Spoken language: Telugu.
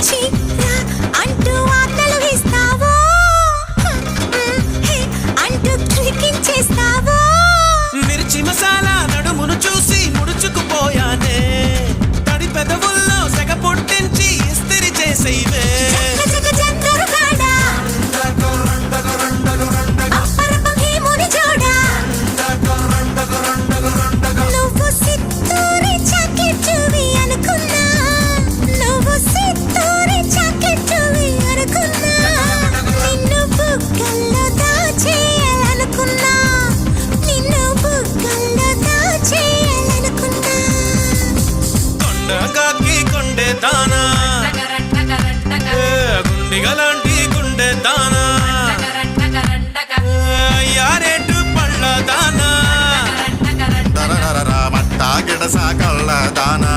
ఛీ, రా అంటూ వార్తలు ఇస్తావో అంటూ క్లికించేస్తావో. మిర్చి మసాలా నడుమును చూసి ముడుచుకుపోయానే, తడి పెదవుల్లో సెగ పుట్టించి ఇస్తిరి చేసేవే. కొండే దానా గుండిగలాంటి గుండె దానా యారేటు పళ్ళ దానా మట్టా గిడసా కళ్ళ దానా